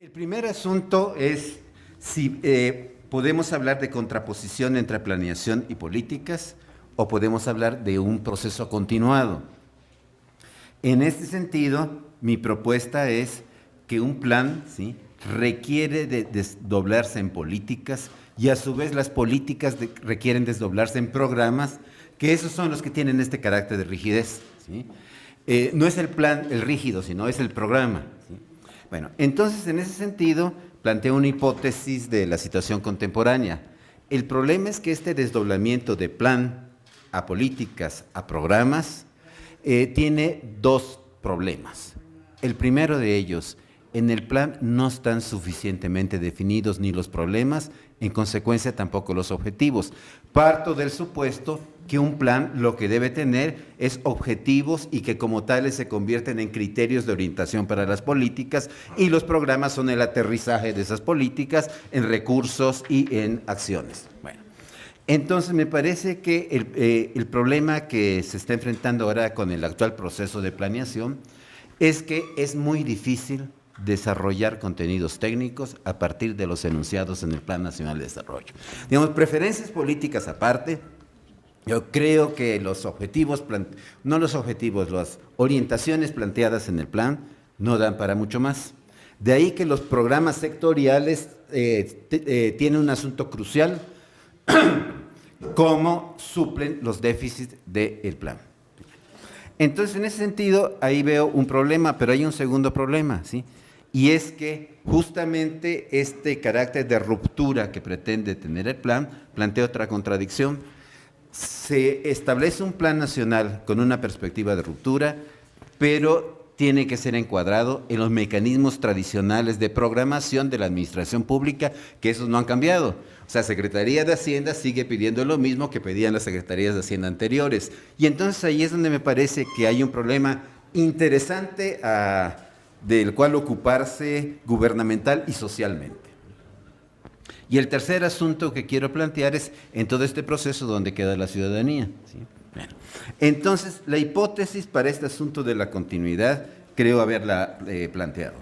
El primer asunto es si podemos hablar de contraposición entre planeación y políticas o podemos hablar de un proceso continuado. En este sentido, mi propuesta es que un plan, ¿sí?, requiere de desdoblarse en políticas y a su vez las políticas requieren desdoblarse en programas, que esos son los que tienen este carácter de rigidez, ¿sí? No es el plan el rígido, sino es el programa, ¿sí? Bueno, entonces en ese sentido planteo una hipótesis de la situación contemporánea. El problema es que este desdoblamiento de plan a políticas, a programas, tiene dos problemas. El primero de ellos, en el plan no están suficientemente definidos ni los problemas, en consecuencia tampoco los objetivos. Parto del supuesto que un plan lo que debe tener es objetivos y que como tales se convierten en criterios de orientación para las políticas y los programas son el aterrizaje de esas políticas en recursos y en acciones. Bueno, entonces me parece que el problema que se está enfrentando ahora con el actual proceso de planeación es que es muy difícil desarrollar contenidos técnicos a partir de los enunciados en el Plan Nacional de Desarrollo. Digamos, preferencias políticas aparte, yo creo que los objetivos, no los objetivos, las orientaciones planteadas en el plan no dan para mucho más. De ahí que los programas sectoriales tienen un asunto crucial, cómo suplen los déficits del plan. Entonces, en ese sentido, ahí veo un problema, pero hay un segundo problema, ¿sí? Y es que justamente este carácter de ruptura que pretende tener el plan plantea otra contradicción. Se establece un plan nacional con una perspectiva de ruptura, pero tiene que ser encuadrado en los mecanismos tradicionales de programación de la administración pública, que esos no han cambiado. O sea, Secretaría de Hacienda sigue pidiendo lo mismo que pedían las secretarías de Hacienda anteriores. Y entonces ahí es donde me parece que hay un problema interesante del cual ocuparse gubernamental y socialmente. Y el tercer asunto que quiero plantear es en todo este proceso donde queda la ciudadanía, ¿sí? Bueno, entonces, la hipótesis para este asunto de la continuidad creo haberla planteado.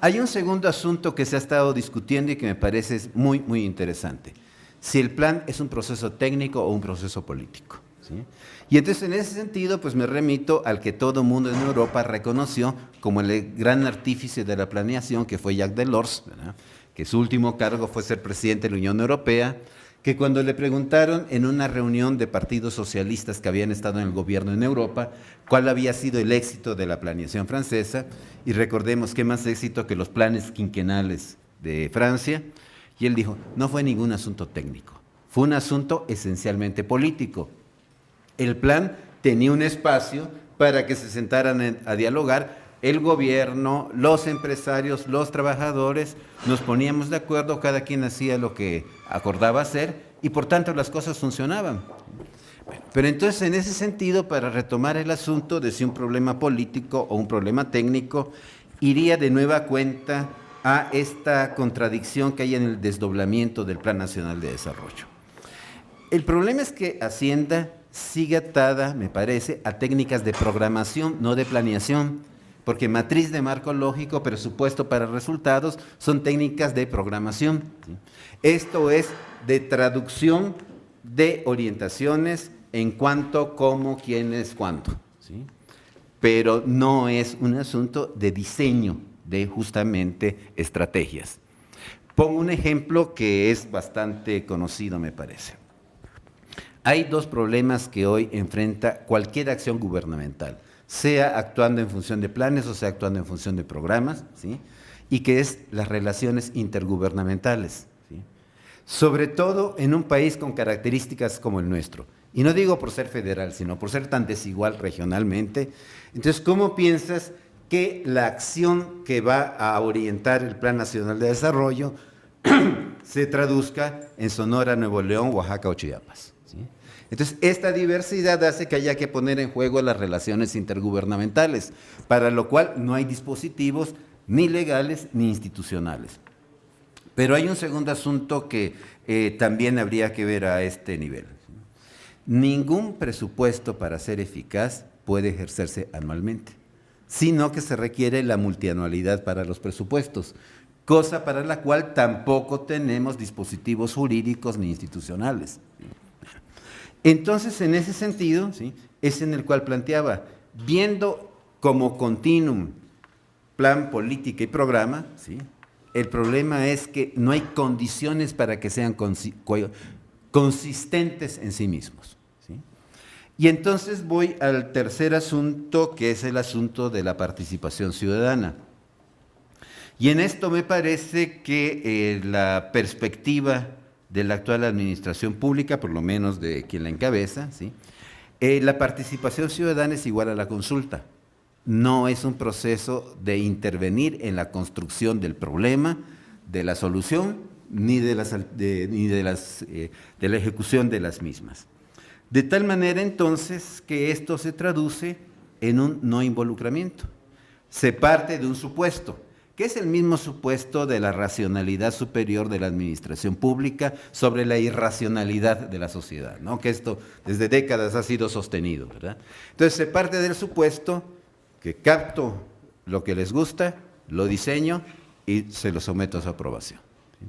Hay un segundo asunto que se ha estado discutiendo y que me parece muy, muy interesante. Si el plan es un proceso técnico o un proceso político, ¿sí? Y entonces, en ese sentido, pues me remito al que todo el mundo en Europa reconoció como el gran artífice de la planeación, que fue Jacques Delors, ¿verdad?, que su último cargo fue ser presidente de la Unión Europea, que cuando le preguntaron en una reunión de partidos socialistas que habían estado en el gobierno en Europa, cuál había sido el éxito de la planeación francesa, y recordemos qué más éxito que los planes quinquenales de Francia, y él dijo, no fue ningún asunto técnico, fue un asunto esencialmente político. El plan tenía un espacio para que se sentaran a dialogar el gobierno, los empresarios, los trabajadores, nos poníamos de acuerdo, cada quien hacía lo que acordaba hacer y por tanto las cosas funcionaban. Bueno, pero entonces en ese sentido, para retomar el asunto de si un problema político o un problema técnico, iría de nueva cuenta a esta contradicción que hay en el desdoblamiento del Plan Nacional de Desarrollo. El problema es que Hacienda sigue atada, me parece, a técnicas de programación, no de planeación, porque matriz de marco lógico, presupuesto para resultados, son técnicas de programación, ¿sí? Esto es de traducción de orientaciones en cuanto, cómo, quiénes, cuánto, ¿sí? Pero no es un asunto de diseño de justamente estrategias. Pongo un ejemplo que es bastante conocido, me parece. Hay dos problemas que hoy enfrenta cualquier acción gubernamental, sea actuando en función de planes o sea actuando en función de programas, ¿sí?, y que es las relaciones intergubernamentales, ¿sí?, sobre todo en un país con características como el nuestro. Y no digo por ser federal, sino por ser tan desigual regionalmente. Entonces, ¿cómo piensas que la acción que va a orientar el Plan Nacional de Desarrollo se traduzca en Sonora, Nuevo León, Oaxaca o Chiapas, ¿sí? Entonces, esta diversidad hace que haya que poner en juego las relaciones intergubernamentales, para lo cual no hay dispositivos ni legales ni institucionales. Pero hay un segundo asunto que también habría que ver a este nivel. Ningún presupuesto para ser eficaz puede ejercerse anualmente, sino que se requiere la multianualidad para los presupuestos. cosa para la cual tampoco tenemos dispositivos jurídicos ni institucionales. Entonces, en ese sentido, ¿sí?, es en el cual planteaba, viendo como continuum plan, política y programa, ¿sí?, el problema es que no hay condiciones para que sean consistentes en sí mismos, ¿sí? Y entonces voy al tercer asunto, que es el asunto de la participación ciudadana. Y en esto me parece que la perspectiva de la actual administración pública, por lo menos de quien la encabeza, ¿sí?, la participación ciudadana es igual a la consulta. No es un proceso de intervenir en la construcción del problema, de la solución, ni de la ejecución de las mismas. De tal manera, entonces, que esto se traduce en un no involucramiento. Se parte de un supuesto, que es el mismo supuesto de la racionalidad superior de la administración pública sobre la irracionalidad de la sociedad, ¿no?, que esto desde décadas ha sido sostenido, ¿verdad? Entonces, se parte del supuesto que capto lo que les gusta, lo diseño y se lo someto a su aprobación, ¿sí?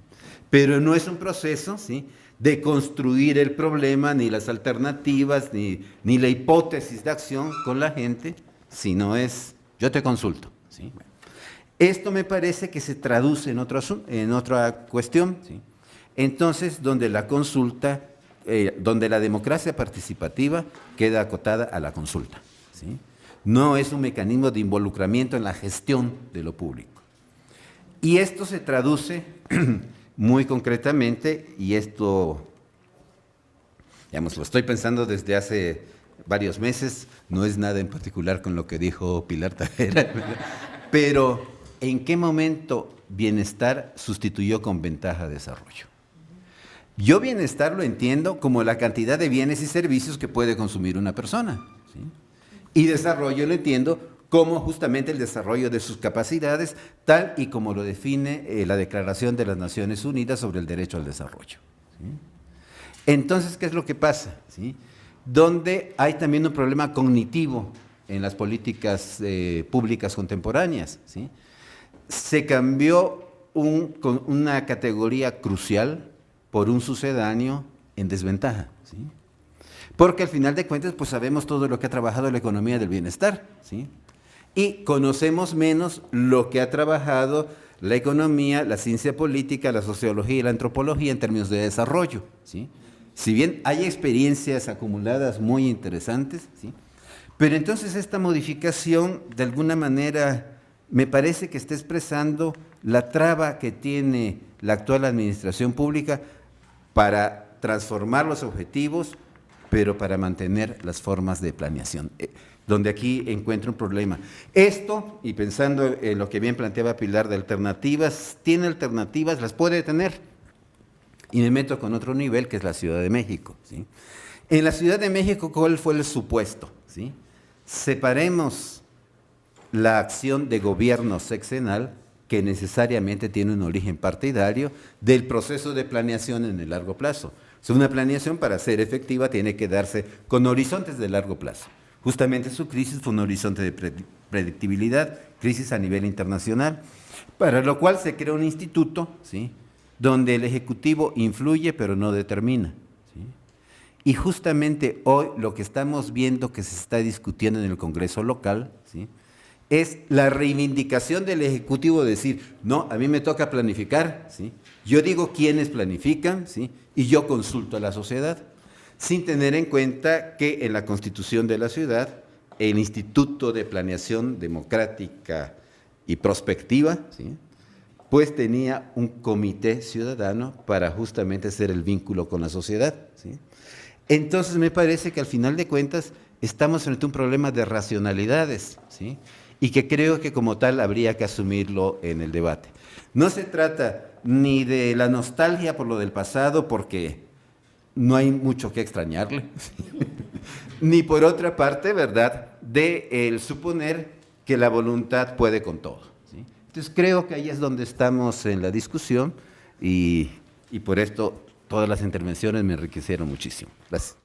Pero no es un proceso, ¿sí?, de construir el problema, ni las alternativas, ni la hipótesis de acción con la gente, sino es, yo te consulto, ¿sí? Bueno, esto me parece que se traduce en otra cuestión, ¿sí? Entonces, donde la consulta, donde la democracia participativa queda acotada a la consulta, ¿sí? No es un mecanismo de involucramiento en la gestión de lo público. Y esto se traduce muy concretamente, y esto, digamos, lo estoy pensando desde hace varios meses, no es nada en particular con lo que dijo Pilar Tavera, pero ¿en qué momento bienestar sustituyó con ventaja desarrollo? Yo bienestar lo entiendo como la cantidad de bienes y servicios que puede consumir una persona, ¿sí? Y desarrollo lo entiendo como justamente el desarrollo de sus capacidades, tal y como lo define la Declaración de las Naciones Unidas sobre el Derecho al Desarrollo, ¿sí? Entonces, ¿qué es lo que pasa? ¿Sí? Donde hay también un problema cognitivo en las políticas públicas contemporáneas, ¿sí? Se cambió una categoría crucial por un sucedáneo en desventaja, ¿sí? Porque al final de cuentas, pues sabemos todo lo que ha trabajado la economía del bienestar, ¿sí? Y conocemos menos lo que ha trabajado la economía, la ciencia política, la sociología y la antropología en términos de desarrollo, ¿sí? Si bien hay experiencias acumuladas muy interesantes, ¿sí?, pero entonces esta modificación, de alguna manera, me parece que está expresando la traba que tiene la actual administración pública para transformar los objetivos, pero para mantener las formas de planeación, donde aquí encuentro un problema. Esto, y pensando en lo que bien planteaba Pilar de alternativas, tiene alternativas, las puede tener. Y me meto con otro nivel, que es la Ciudad de México, ¿sí? En la Ciudad de México, ¿cuál fue el supuesto? ¿Sí? Separemos la acción de gobierno sexenal, que necesariamente tiene un origen partidario, del proceso de planeación en el largo plazo. O sea, una planeación, para ser efectiva, tiene que darse con horizontes de largo plazo. Justamente su crisis fue un horizonte de predictibilidad, crisis a nivel internacional, para lo cual se crea un instituto, ¿sí?, donde el Ejecutivo influye pero no determina, ¿sí? Y justamente hoy lo que estamos viendo que se está discutiendo en el Congreso local, ¿sí?, es la reivindicación del Ejecutivo de decir, no, a mí me toca planificar, ¿sí?, yo digo quiénes planifican, ¿sí?, y yo consulto a la sociedad, sin tener en cuenta que en la Constitución de la ciudad, el Instituto de Planeación Democrática y Prospectiva, ¿sí?, pues tenía un comité ciudadano para justamente hacer el vínculo con la sociedad, ¿sí? Entonces me parece que al final de cuentas estamos frente a un problema de racionalidades, ¿sí?, y que creo que como tal habría que asumirlo en el debate. No se trata ni de la nostalgia por lo del pasado, porque no hay mucho que extrañarle, ni por otra parte, ¿verdad?, de el suponer que la voluntad puede con todo, ¿sí? Entonces creo que ahí es donde estamos en la discusión y por esto todas las intervenciones me enriquecieron muchísimo. Gracias.